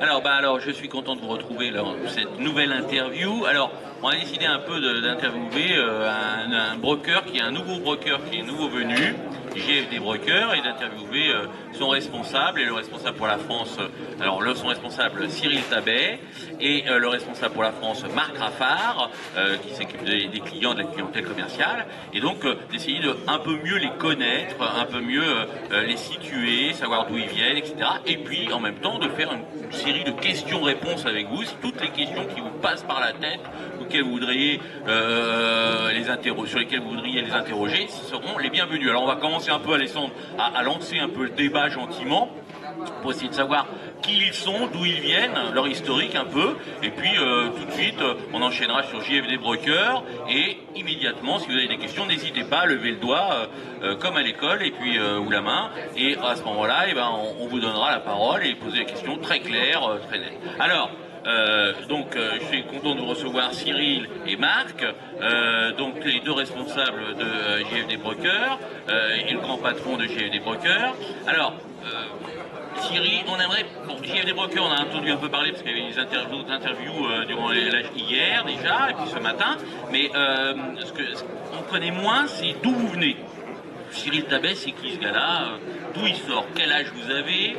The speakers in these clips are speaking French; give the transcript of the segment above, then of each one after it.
Alors, je suis content de vous retrouver là, pour cette nouvelle interview. Alors, on a décidé un peu d'interviewer un broker qui est un nouveau broker qui est nouveau venu, JFD Broker, et d'interviewer son responsable et le responsable pour la France. Son responsable Cyril Tabet et le responsable pour la France Marc Raffard, qui s'occupe des clients, de la clientèle commerciale, et donc d'essayer de un peu mieux les connaître, un peu mieux les situer, savoir d'où ils viennent, etc. Et puis en même temps de faire une série de questions-réponses avec vous, si toutes les questions qui vous passent par la tête, auxquelles vous voudriez sur lesquelles vous voudriez les interroger, seront les bienvenus. Alors on va commencer un peu, Alessandre, à lancer un peu le débat gentiment, pour essayer de savoir qui ils sont, d'où ils viennent, leur historique un peu, et puis tout de suite on enchaînera sur JFD Broker, et immédiatement, si vous avez des questions, n'hésitez pas à lever le doigt comme à l'école, et puis ou la main, et à ce moment-là, on vous donnera la parole et poser des questions très claires, très nettes. Alors, je suis content de vous recevoir Cyril et Marc, donc les deux responsables de JFD Broker et le grand patron de JFD Broker. Alors, Cyril, on aimerait, JFD Broker, on a entendu un peu parler parce qu'il y avait des interviews durant hier déjà, et puis ce matin, mais ce qu'on connaît moins, c'est d'où vous venez. Cyril Tabet, c'est qui ce gars-là? D'où il sort? Quel âge vous avez?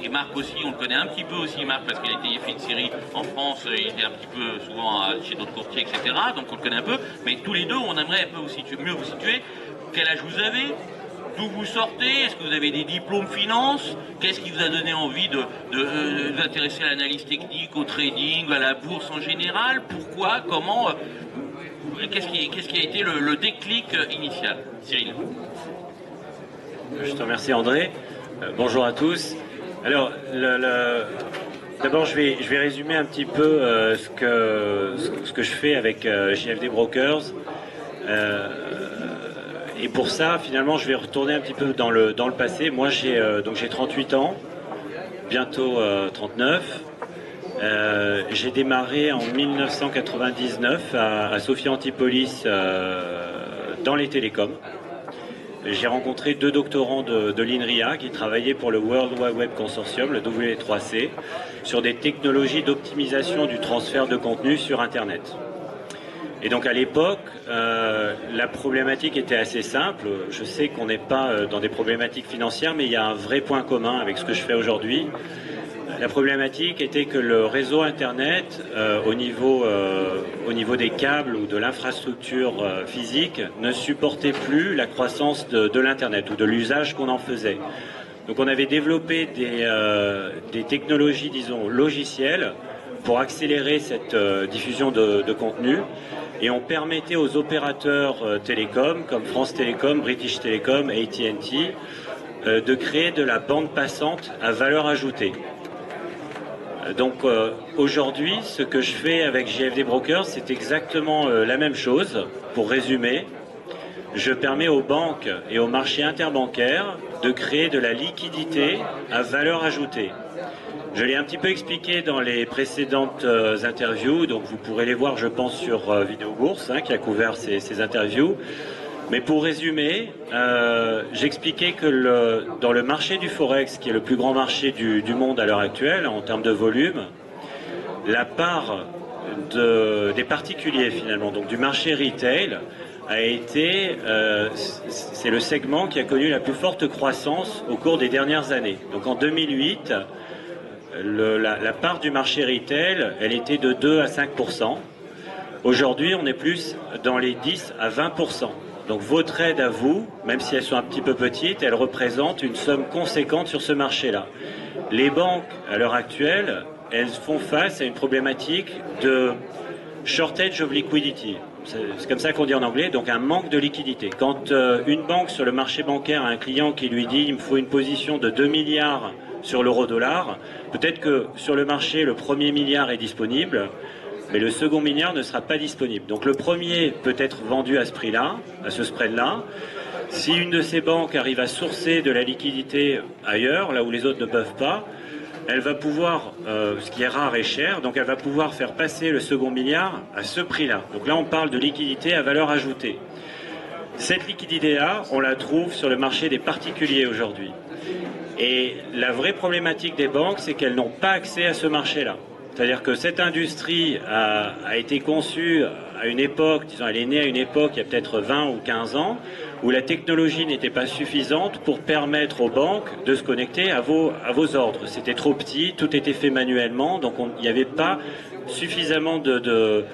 Et Marc aussi, on le connaît un petit peu aussi, Marc, parce qu'il a fait une série en France, il était un petit peu souvent chez d'autres courtiers, etc. Donc on le connaît un peu, mais tous les deux, on aimerait un peu mieux vous situer. Quel âge vous avez? D'où vous sortez? Est-ce que vous avez des diplômes finance? Qu'est-ce qui vous a donné envie de vous intéresser à l'analyse technique, au trading, à la bourse en général? Pourquoi? Comment? Qu'est-ce qui a été le déclic initial? Cyril. Je te remercie, André. Bonjour à tous. Alors, d'abord, je vais résumer un petit peu ce que je fais avec JFD Brokers. Et pour ça, finalement, je vais retourner un petit peu dans le passé. Moi, j'ai 38 ans, bientôt 39. J'ai démarré en 1999 à Sophia Antipolis dans les télécoms. J'ai rencontré deux doctorants de l'INRIA qui travaillaient pour le World Wide Web Consortium, le W3C, sur des technologies d'optimisation du transfert de contenu sur Internet. Et donc à l'époque, la problématique était assez simple. Je sais qu'on n'est pas dans des problématiques financières, mais il y a un vrai point commun avec ce que je fais aujourd'hui. La problématique était que le réseau Internet, au niveau des câbles ou de l'infrastructure physique, ne supportait plus la croissance de l'Internet ou de l'usage qu'on en faisait. Donc on avait développé des technologies, disons, logicielles pour accélérer cette diffusion de contenu, et on permettait aux opérateurs télécoms comme France Télécom, British Telecom, AT&T de créer de la bande passante à valeur ajoutée. Donc aujourd'hui, ce que je fais avec JFD Brokers, c'est exactement la même chose. Pour résumer, je permets aux banques et aux marchés interbancaires de créer de la liquidité à valeur ajoutée. Je l'ai un petit peu expliqué dans les précédentes interviews, donc vous pourrez les voir, je pense, sur Vidéo Bourse, qui a couvert ces interviews. Mais pour résumer, j'expliquais que dans le marché du Forex, qui est le plus grand marché du monde à l'heure actuelle en termes de volume, la part des particuliers finalement, donc du marché retail, c'est le segment qui a connu la plus forte croissance au cours des dernières années. Donc en 2008, la part du marché retail, elle était de 2 à 5%. Aujourd'hui, on est plus dans les 10 à 20%. Donc vos trades à vous, même si elles sont un petit peu petites, elles représentent une somme conséquente sur ce marché-là. Les banques, à l'heure actuelle, elles font face à une problématique de shortage of liquidity. C'est comme ça qu'on dit en anglais, donc un manque de liquidité. Quand une banque sur le marché bancaire a un client qui lui dit « il me faut une position de 2 milliards sur l'euro-dollar », peut-être que sur le marché, le premier milliard est disponible, mais le second milliard ne sera pas disponible. Donc le premier peut être vendu à ce prix-là, à ce spread-là. Si une de ces banques arrive à sourcer de la liquidité ailleurs, là où les autres ne peuvent pas, elle va pouvoir, ce qui est rare et cher, donc elle va pouvoir faire passer le second milliard à ce prix-là. Donc là, on parle de liquidité à valeur ajoutée. Cette liquidité-là, on la trouve sur le marché des particuliers aujourd'hui. Et la vraie problématique des banques, c'est qu'elles n'ont pas accès à ce marché-là. C'est-à-dire que cette industrie a été conçue à une époque, disons, elle est née à une époque, il y a peut-être 20 ou 15 ans, où la technologie n'était pas suffisante pour permettre aux banques de se connecter à vos ordres. C'était trop petit, tout était fait manuellement, donc il n'y avait pas suffisamment de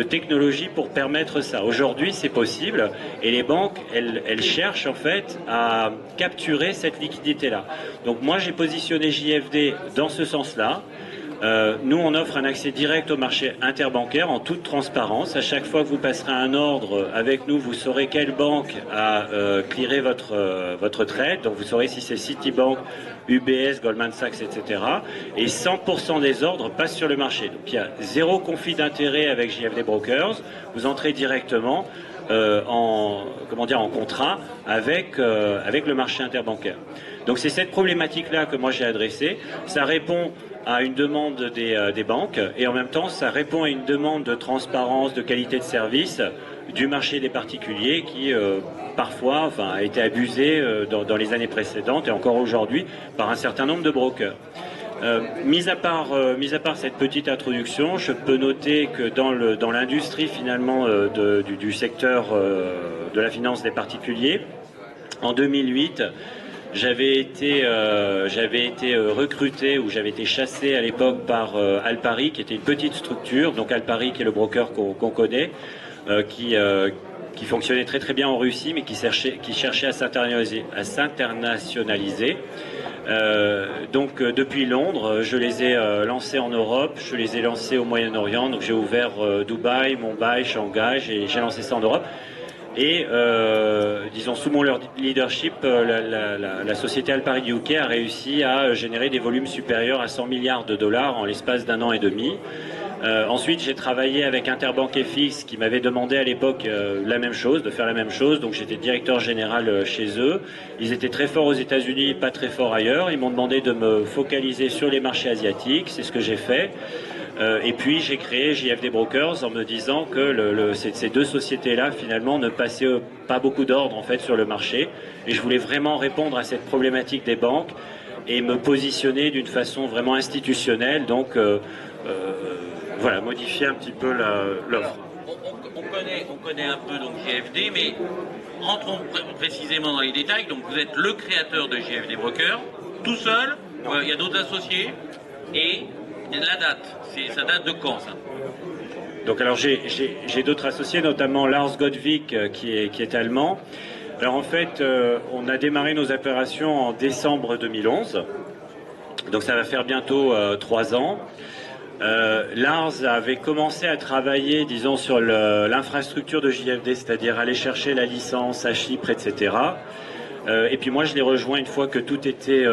technologie pour permettre ça. Aujourd'hui, c'est possible, et les banques, elles cherchent en fait à capturer cette liquidité-là. Donc moi, j'ai positionné JFD dans ce sens-là. Nous, on offre un accès direct au marché interbancaire en toute transparence. À chaque fois que vous passerez un ordre avec nous, vous saurez quelle banque a clearé votre trade. Donc vous saurez si c'est Citibank, UBS, Goldman Sachs, etc. Et 100% des ordres passent sur le marché. Donc il y a zéro conflit d'intérêt avec JFD Brokers. Vous entrez directement en contrat avec le marché interbancaire. Donc c'est cette problématique-là que moi j'ai adressée. Ça répond à une demande des banques et en même temps ça répond à une demande de transparence, de qualité de service du marché des particuliers qui parfois a été abusé dans les années précédentes et encore aujourd'hui par un certain nombre de brokers. Mis à part cette petite introduction, je peux noter que dans l'industrie finalement du secteur de la finance des particuliers, en 2008, j'avais été recruté ou j'avais été chassé à l'époque par Alpari, qui était une petite structure. Donc Alpari, qui est le broker qu'on connaît, qui fonctionnait très très bien en Russie, mais qui cherchait à s'internationaliser. Donc depuis Londres, je les ai lancés en Europe, je les ai lancés au Moyen-Orient. Donc j'ai ouvert Dubaï, Mumbai, Shanghai, j'ai lancé ça en Europe. Et disons sous mon leadership, la société Alpari UK a réussi à générer des volumes supérieurs à 100 milliards de dollars en l'espace d'un an et demi. Ensuite, j'ai travaillé avec Interbank FX qui m'avait demandé à l'époque la même chose, de faire la même chose. Donc j'étais directeur général chez eux. Ils étaient très forts aux États-Unis, pas très forts ailleurs. Ils m'ont demandé de me focaliser sur les marchés asiatiques. C'est ce que j'ai fait. Et puis j'ai créé JFD Brokers en me disant que ces deux sociétés-là finalement ne passaient pas beaucoup d'ordre en fait sur le marché. Et je voulais vraiment répondre à cette problématique des banques et me positionner d'une façon vraiment institutionnelle. Donc voilà, modifier un petit peu l'offre. On connaît un peu donc JFD, mais rentrons précisément dans les détails. Donc vous êtes le créateur de JFD Brokers, tout seul. Il y a d'autres associés et la date, ça date de quand ça? Donc alors j'ai d'autres associés, notamment Lars Godvik qui est allemand. Alors en fait, on a démarré nos opérations en décembre 2011, donc ça va faire bientôt 3 ans. Lars avait commencé à travailler, disons, sur l'infrastructure de JFD, c'est-à-dire aller chercher la licence à Chypre, etc. Et puis moi je l'ai rejoint une fois que tout était,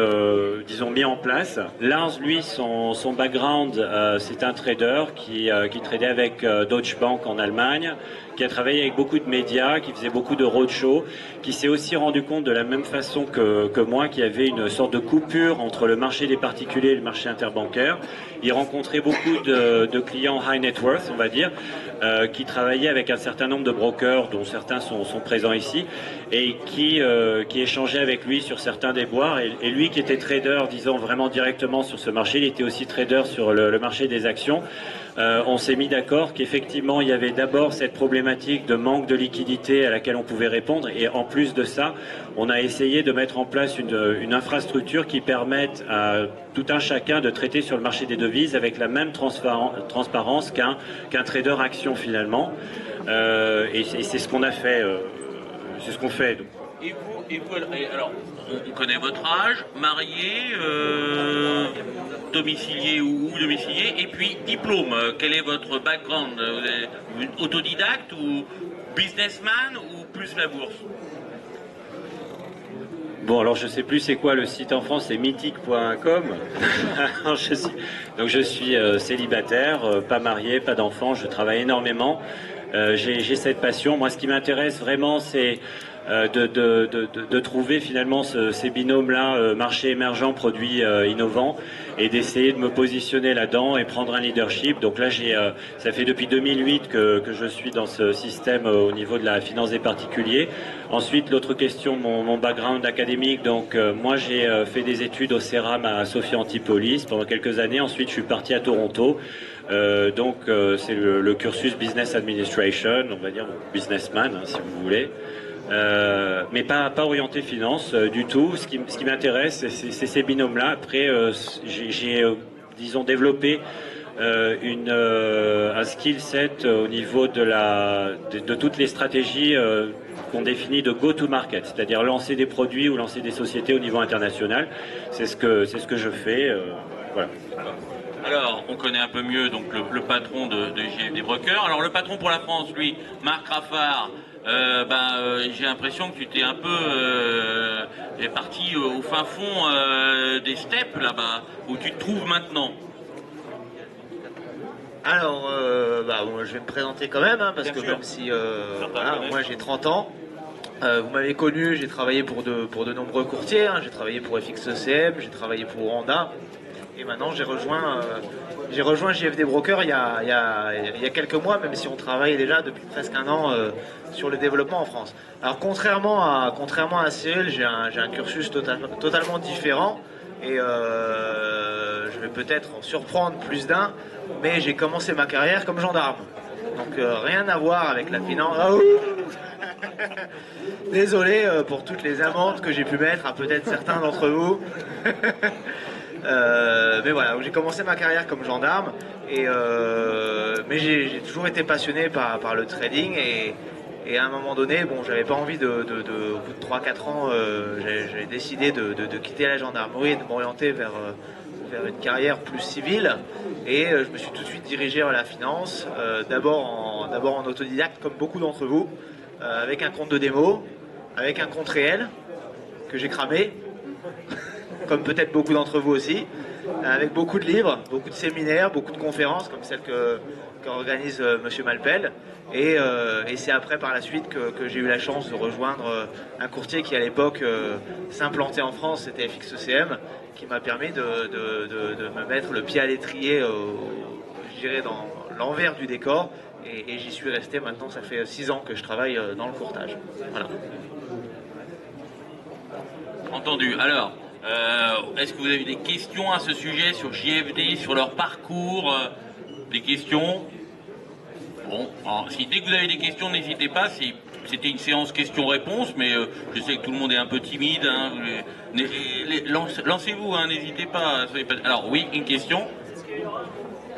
disons, mis en place. Lars, lui, son background, c'est un trader qui tradait avec Deutsche Bank en Allemagne, qui a travaillé avec beaucoup de médias, qui faisait beaucoup de roadshows, qui s'est aussi rendu compte de la même façon que moi qu'il y avait une sorte de coupure entre le marché des particuliers et le marché interbancaire. Il rencontrait beaucoup de clients high net worth, on va dire, qui travaillaient avec un certain nombre de brokers, dont certains sont présents ici, et qui échangeaient avec lui sur certains déboires. Et lui qui était trader, disons, vraiment directement sur ce marché, il était aussi trader sur le marché des actions. On s'est mis d'accord qu'effectivement il y avait d'abord cette problématique de manque de liquidité à laquelle on pouvait répondre, et en plus de ça, on a essayé de mettre en place une infrastructure qui permette à tout un chacun de traiter sur le marché des devises avec la même transparence qu'un trader action finalement. Et c'est ce qu'on a fait, c'est ce qu'on fait. Donc. Et vous, alors, on connaît votre âge, marié, domicilié ou domicilié, et puis diplôme. Quel est votre background? Vous êtes autodidacte ou businessman ou plus la bourse? Bon, alors je sais plus c'est quoi le site en France, c'est mythique.com. Donc je suis célibataire, pas marié, pas d'enfant, je travaille énormément. J'ai cette passion. Moi, ce qui m'intéresse vraiment, c'est de trouver finalement ces binômes-là, marché émergent, produits innovants, et d'essayer de me positionner là-dedans et prendre un leadership. Donc là, ça fait depuis 2008 que je suis dans ce système au niveau de la finance des particuliers. Ensuite, l'autre question, mon background académique. Donc moi, j'ai fait des études au CERAM à Sophia Antipolis pendant quelques années. Ensuite, je suis parti à Toronto. C'est le cursus Business Administration, on va dire businessman, hein, si vous voulez. Mais pas orienté finance du tout. Ce qui m'intéresse, c'est ces binômes-là. Après, j'ai disons, développé un skill set au niveau de toutes les stratégies qu'on définit de go-to-market, c'est-à-dire lancer des produits ou lancer des sociétés au niveau international. C'est ce que je fais. Voilà. Alors, on connaît un peu mieux donc le patron de JFD Brokers. Alors, le patron pour la France, lui, Marc Raffard, j'ai l'impression que tu t'es un peu est parti au fin fond des steppes là-bas, où tu te trouves maintenant. Alors, bon, je vais me présenter quand même, hein, parce que même si voilà, moi j'ai 30 ans, vous m'avez connu, j'ai travaillé pour de nombreux courtiers, hein, j'ai travaillé pour FXECM, j'ai travaillé pour Honda, et maintenant j'ai rejoint JFD Broker il y a quelques mois, même si on travaille déjà depuis presque un an sur le développement en France. Alors contrairement à Cyril, j'ai un cursus totalement différent, et je vais peut-être en surprendre plus d'un, mais j'ai commencé ma carrière comme gendarme. Donc rien à voir avec la finance. Désolé pour toutes les amendes que j'ai pu mettre à peut-être certains d'entre vous. Mais voilà, j'ai commencé ma carrière comme gendarme, mais j'ai toujours été passionné par le trading, et à un moment donné, bon, j'avais pas envie au bout de 3-4 ans, j'ai décidé de quitter la gendarmerie et de m'orienter vers une carrière plus civile, et je me suis tout de suite dirigé vers la finance, d'abord en autodidacte comme beaucoup d'entre vous, avec un compte de démo, avec un compte réel que j'ai cramé, comme peut-être beaucoup d'entre vous aussi, avec beaucoup de livres, beaucoup de séminaires, beaucoup de conférences comme celle qu'organise Monsieur Malpel, et c'est après par la suite que j'ai eu la chance de rejoindre un courtier qui à l'époque s'implantait en France, c'était FXECM, qui m'a permis de me mettre le pied à l'étrier, je dirais dans l'envers du décor, et j'y suis resté maintenant. Ça fait 6 ans que je travaille dans le courtage. Voilà. Entendu. Alors, est-ce que vous avez des questions à ce sujet sur JFD, sur leur parcours, des questions? Bon, alors, dès que vous avez des questions, n'hésitez pas. C'était une séance questions-réponses, mais je sais que tout le monde est un peu timide. Hein, lancez-vous, hein, n'hésitez pas, Alors oui, une question.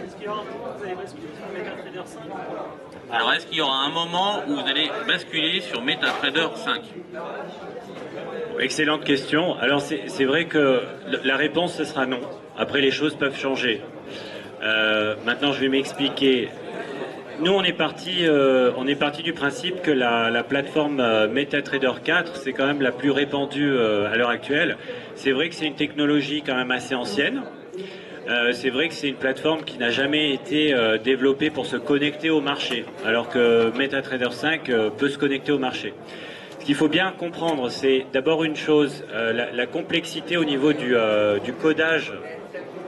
Est-ce qu'il y aura un moment où vous allez basculer sur MetaTrader 5 ? Alors, est-ce qu'il y aura un moment où vous allez basculer sur MetaTrader 5 ? Excellente question. Alors c'est vrai que la réponse ce sera non. Après les choses peuvent changer. Maintenant je vais m'expliquer. Nous on est parti du principe que la plateforme MetaTrader 4 c'est quand même la plus répandue à l'heure actuelle. C'est vrai que c'est une technologie quand même assez ancienne. C'est vrai que c'est une plateforme qui n'a jamais été développée pour se connecter au marché, alors que MetaTrader 5 peut se connecter au marché. Ce qu'il faut bien comprendre, c'est d'abord une chose, la complexité au niveau du codage.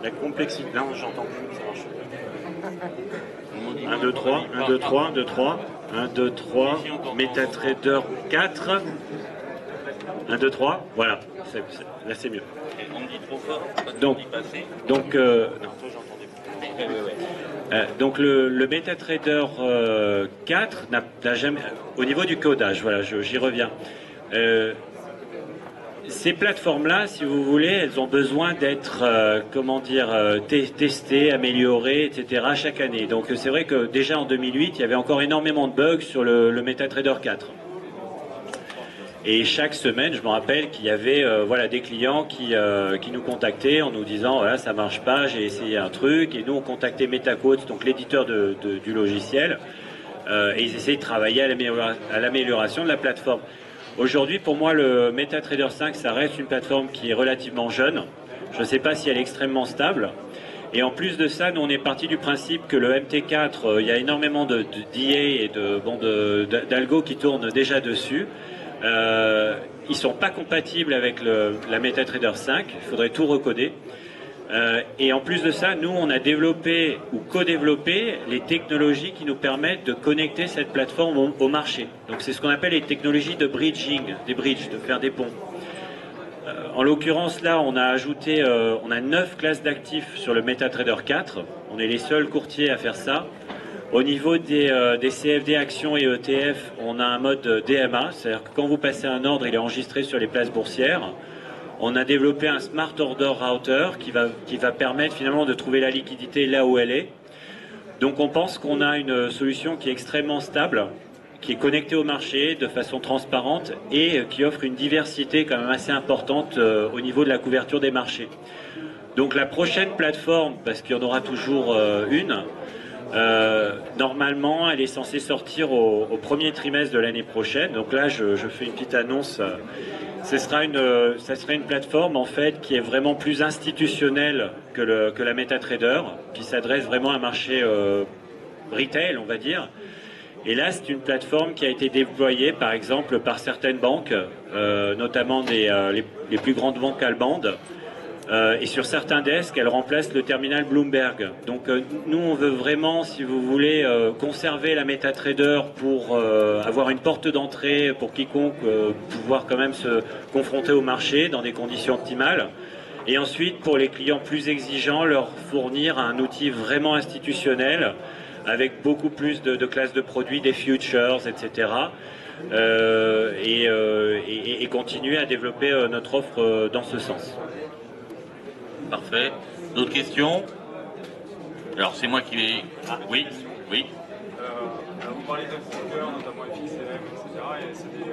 La complexité. Là, j'entends plus, ça marche. 1, 2, 3, 1, 2, 3, 1, 2, 3, 1, 2, 3, MetaTrader 4. 1, 2, 3, voilà, là c'est mieux. On me dit trop fort, donc le MetaTrader 4 n'a jamais, au niveau du codage, voilà, j'y reviens. Ces plateformes-là, si vous voulez, elles ont besoin d'être, testées, améliorées, etc. chaque année. Donc c'est vrai que déjà en 2008, il y avait encore énormément de bugs sur le MetaTrader 4. Et chaque semaine, je me rappelle qu'il y avait des clients qui nous contactaient en nous disant voilà, ça marche pas, j'ai essayé un truc, et nous on contactait MetaQuotes, donc l'éditeur du logiciel, et ils essayaient de travailler à l'amélioration de la plateforme. Aujourd'hui, pour moi, le MetaTrader 5, ça reste une plateforme qui est relativement jeune. Je ne sais pas si elle est extrêmement stable. Et en plus de ça, nous on est parti du principe que le MT4, il y a énormément d'IA et d'algo qui tournent déjà dessus. Ils sont pas compatibles avec la MetaTrader 5, il faudrait tout recoder. Et en plus de ça, nous, on a développé ou co-développé les technologies qui nous permettent de connecter cette plateforme au marché. Donc c'est ce qu'on appelle les technologies de bridging, des bridges, de faire des ponts. En l'occurrence, là, on a ajouté, on a 9 classes d'actifs sur le MetaTrader 4. On est les seuls courtiers à faire ça. Au niveau des CFD actions et ETF, on a un mode DMA, c'est-à-dire que quand vous passez un ordre, il est enregistré sur les places boursières. On a développé un Smart Order Router qui va permettre finalement de trouver la liquidité là où elle est. Donc on pense qu'on a une solution qui est extrêmement stable, qui est connectée au marché de façon transparente et qui offre une diversité quand même assez importante au niveau de la couverture des marchés. Donc la prochaine plateforme, parce qu'il y en aura toujours une, normalement elle est censée sortir au premier trimestre de l'année prochaine. Donc là je fais une petite annonce. Ça sera une plateforme en fait qui est vraiment plus institutionnelle que la MetaTrader, qui s'adresse vraiment à un marché retail, on va dire. Et là, c'est une plateforme qui a été déployée, par exemple, par certaines banques, notamment les plus grandes banques allemandes. Et sur certains desks, elle remplace le terminal Bloomberg. Donc nous, on veut vraiment, si vous voulez, conserver la MetaTrader pour avoir une porte d'entrée pour quiconque pouvoir quand même se confronter au marché dans des conditions optimales. Et ensuite, pour les clients plus exigeants, leur fournir un outil vraiment institutionnel avec beaucoup plus de classes de produits, des futures, etc. Et continuer à développer notre offre dans ce sens. Parfait. D'autres questions? Alors c'est moi qui vais... Ah, oui, oui. Vous parlez de brokers, notamment FXLM, etc. Et c'est des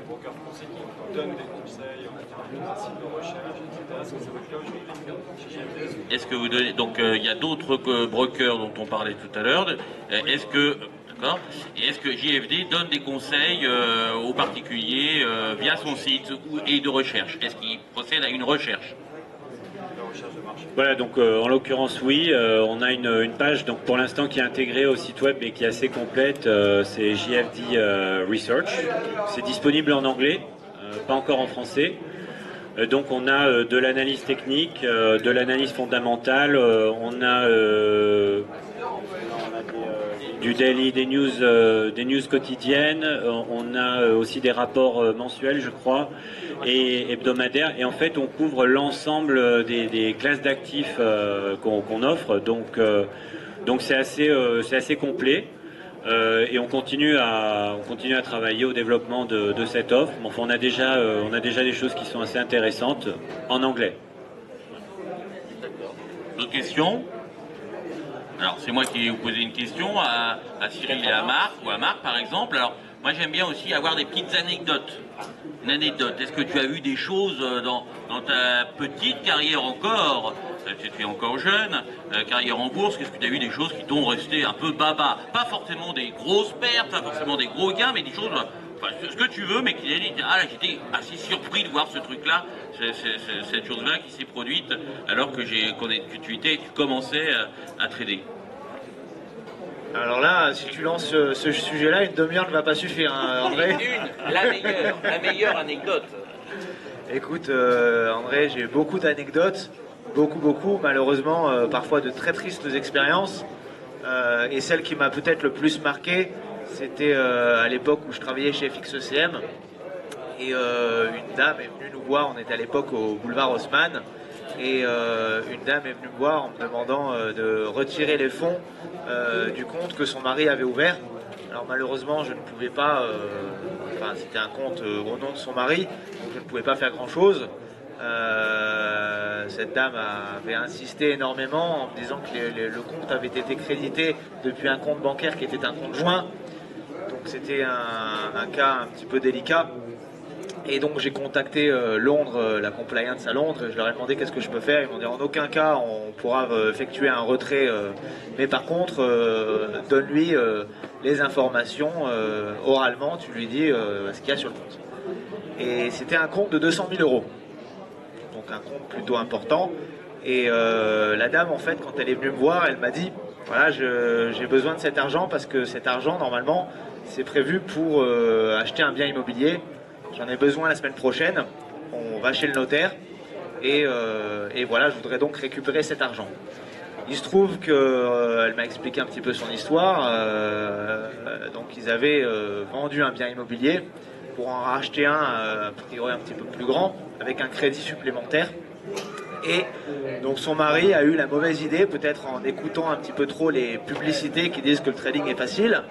brokers français qui donnent des conseils en termes de principes de recherche, etc. Est-ce que c'est votre cas aujourd'hui chez GMD? Est-ce que vous donnez... Donc il y a d'autres brokers dont on parlait tout à l'heure. Est-ce que... D'accord. Et est-ce que JFD donne des conseils aux particuliers via son site et de recherche? Est-ce qu'il procède à une recherche? Voilà, donc en l'occurrence oui, on a une page donc pour l'instant qui est intégrée au site web et qui est assez complète, c'est JFD Research. C'est disponible en anglais, pas encore en français. Donc on a de l'analyse technique, de l'analyse fondamentale, on a du daily, des news quotidiennes, on a aussi des rapports mensuels, je crois, et hebdomadaires. Et en fait, on couvre l'ensemble des classes d'actifs qu'on offre. Donc c'est assez complet. Et on continue à travailler au développement de cette offre. Enfin, on a déjà des choses qui sont assez intéressantes en anglais. D'autres questions? Alors, c'est moi qui vais vous poser une question à Cyril et à Marc, ou à Marc par exemple. Alors, moi j'aime bien aussi avoir des petites anecdotes. Une anecdote, est-ce que tu as eu des choses dans ta petite carrière encore, tu es encore jeune, carrière en bourse, qu'est-ce que tu as eu des choses qui t'ont resté un peu baba? Pas forcément des grosses pertes, pas forcément des gros gains, mais des choses, enfin, ce que tu veux, mais qui dit, ah là j'étais assez surpris de voir ce truc-là, cette chose-là qui s'est produite alors que tu commençais à trader. Alors là, si tu lances ce sujet-là, une demi-heure ne va pas suffire, hein, André. La meilleure anecdote. Écoute, André, j'ai beaucoup d'anecdotes, beaucoup, malheureusement, parfois de très tristes expériences. Et celle qui m'a peut-être le plus marqué, c'était à l'époque où je travaillais chez FXECM. Et une dame est venue nous voir, on était à l'époque au boulevard Haussmann. Et une dame est venue me voir en me demandant de retirer les fonds du compte que son mari avait ouvert. Alors malheureusement je ne pouvais pas, enfin c'était un compte au nom de son mari, donc je ne pouvais pas faire grand chose. Cette dame avait insisté énormément en me disant que le compte avait été crédité depuis un compte bancaire qui était un compte joint. Donc c'était un cas un petit peu délicat. Et donc j'ai contacté Londres, la compliance à Londres, et je leur ai demandé qu'est-ce que je peux faire. Ils m'ont dit en aucun cas on pourra effectuer un retrait, mais par contre donne-lui les informations oralement, tu lui dis ce qu'il y a sur le compte. Et c'était un compte de 200 000 €, donc un compte plutôt important. Et la dame en fait quand elle est venue me voir, elle m'a dit voilà j'ai besoin de cet argent parce que cet argent normalement c'est prévu pour acheter un bien immobilier. j'en ai besoin la semaine prochaine. On va chez le notaire et voilà, je voudrais donc récupérer cet argent. Il se trouve qu'elle m'a expliqué un petit peu son histoire. Donc ils avaient vendu un bien immobilier pour en racheter un, a priori un petit peu plus grand, avec un crédit supplémentaire. Et donc son mari a eu la mauvaise idée, peut-être en écoutant un petit peu trop les publicités qui disent que le trading est facile,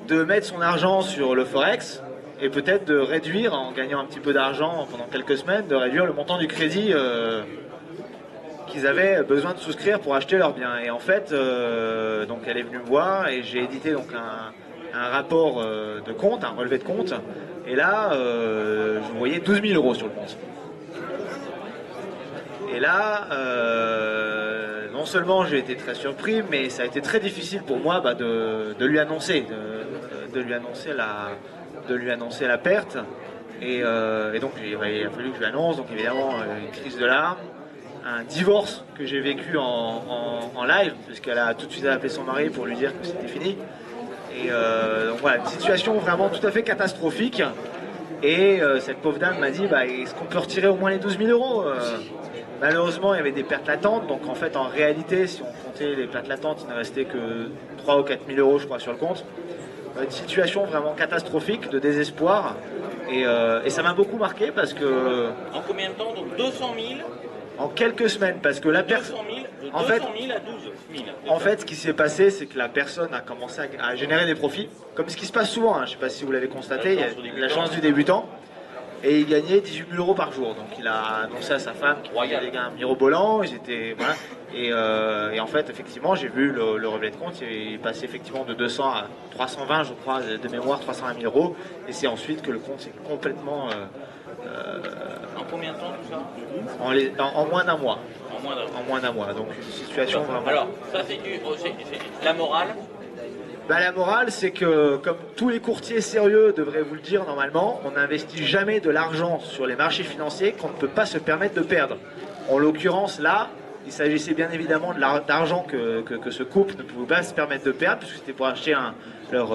de mettre son argent sur le Forex et peut-être de réduire, en gagnant un petit peu d'argent pendant quelques semaines, de réduire le montant du crédit qu'ils avaient besoin de souscrire pour acheter leurs biens. Et en fait, donc elle est venue me voir et j'ai édité donc un rapport de compte, un relevé de compte. Et là, je voyais 12 000 euros sur le compte. Et là, non seulement j'ai été très surpris, mais ça a été très difficile pour moi de lui annoncer, de lui annoncer la perte. Et donc il a fallu que je lui annonce, donc évidemment une crise de larmes, un divorce que j'ai vécu en live, puisqu'elle a tout de suite appelé son mari pour lui dire que c'était fini. Et donc voilà, une situation vraiment tout à fait catastrophique. Et cette pauvre dame m'a dit, est-ce qu'on peut retirer au moins les 12 000 euros Malheureusement, il y avait des pertes latentes, donc en fait, en réalité, si on comptait les pertes latentes, il ne restait que 3 ou 4 000 euros, je crois, sur le compte. Une situation vraiment catastrophique, de désespoir. Et ça m'a beaucoup marqué parce que... En combien de temps? Donc 200 000 en quelques semaines, parce que la personne... 200 000 à 12 000. En fait, ce qui s'est passé, c'est que la personne a commencé à générer des profits, comme ce qui se passe souvent, hein. Je ne sais pas si vous l'avez constaté, il y a la chance du débutant. Et il gagnait 18 000 euros par jour. Donc il a annoncé à sa femme qu'il faisait des gains mirobolants. Voilà. Et en fait, effectivement, j'ai vu le relevé de compte. Il est passé effectivement de 200 à 320, je crois, de mémoire, 320 000 euros. Et c'est ensuite que le compte s'est complètement... en combien de temps tout ça en moins d'un mois. En moins d'un mois. Donc une situation vraiment... Alors, ça c'est la morale. La morale, c'est que, comme tous les courtiers sérieux devraient vous le dire normalement, on n'investit jamais de l'argent sur les marchés financiers qu'on ne peut pas se permettre de perdre. En l'occurrence, là, il s'agissait bien évidemment d'argent que ce couple ne pouvait pas se permettre de perdre, puisque c'était pour acheter leur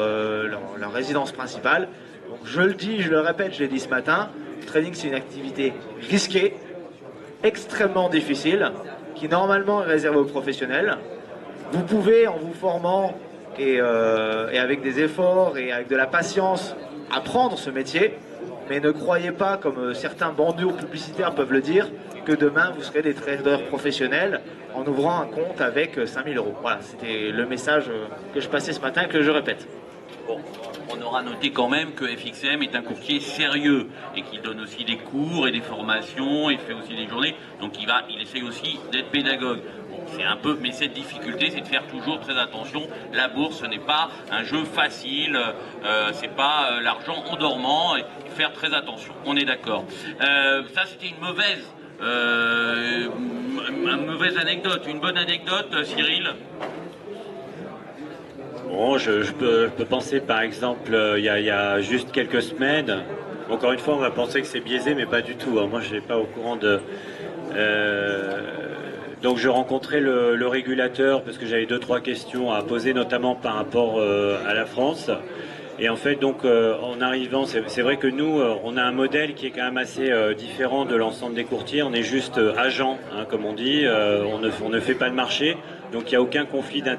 résidence principale. Donc je le dis, je le répète, je l'ai dit ce matin, le trading c'est une activité risquée, extrêmement difficile, qui normalement est réservée aux professionnels. Vous pouvez, en vous formant... Et avec des efforts et avec de la patience, apprendre ce métier, mais ne croyez pas, comme certains bandeaux publicitaires peuvent le dire, que demain vous serez des traders professionnels en ouvrant un compte avec 5 000 euros. Voilà, c'était le message que je passais ce matin et que je répète. Bon, on aura noté quand même que FXM est un courtier sérieux et qu'il donne aussi des cours et des formations, il fait aussi des journées, donc il essaye aussi d'être pédagogue. C'est un peu, mais cette difficulté, c'est de faire toujours très attention. La bourse, ce n'est pas un jeu facile, c'est pas l'argent en dormant, et faire très attention. On est d'accord. Ça, c'était une mauvaise anecdote. Une bonne anecdote, Cyril? Bon, je peux penser, par exemple, il y a juste quelques semaines. Encore une fois, on va penser que c'est biaisé, mais pas du tout. Hein. Moi, je n'ai pas au courant de... Donc je rencontrais le régulateur parce que j'avais 2-3 questions à poser, notamment par rapport à la France. Et en fait, donc en arrivant, c'est vrai que nous, on a un modèle qui est quand même assez différent de l'ensemble des courtiers. On est juste agent, hein, comme on dit. On ne fait pas de marché, donc il n'y a aucun conflit d'intérêt.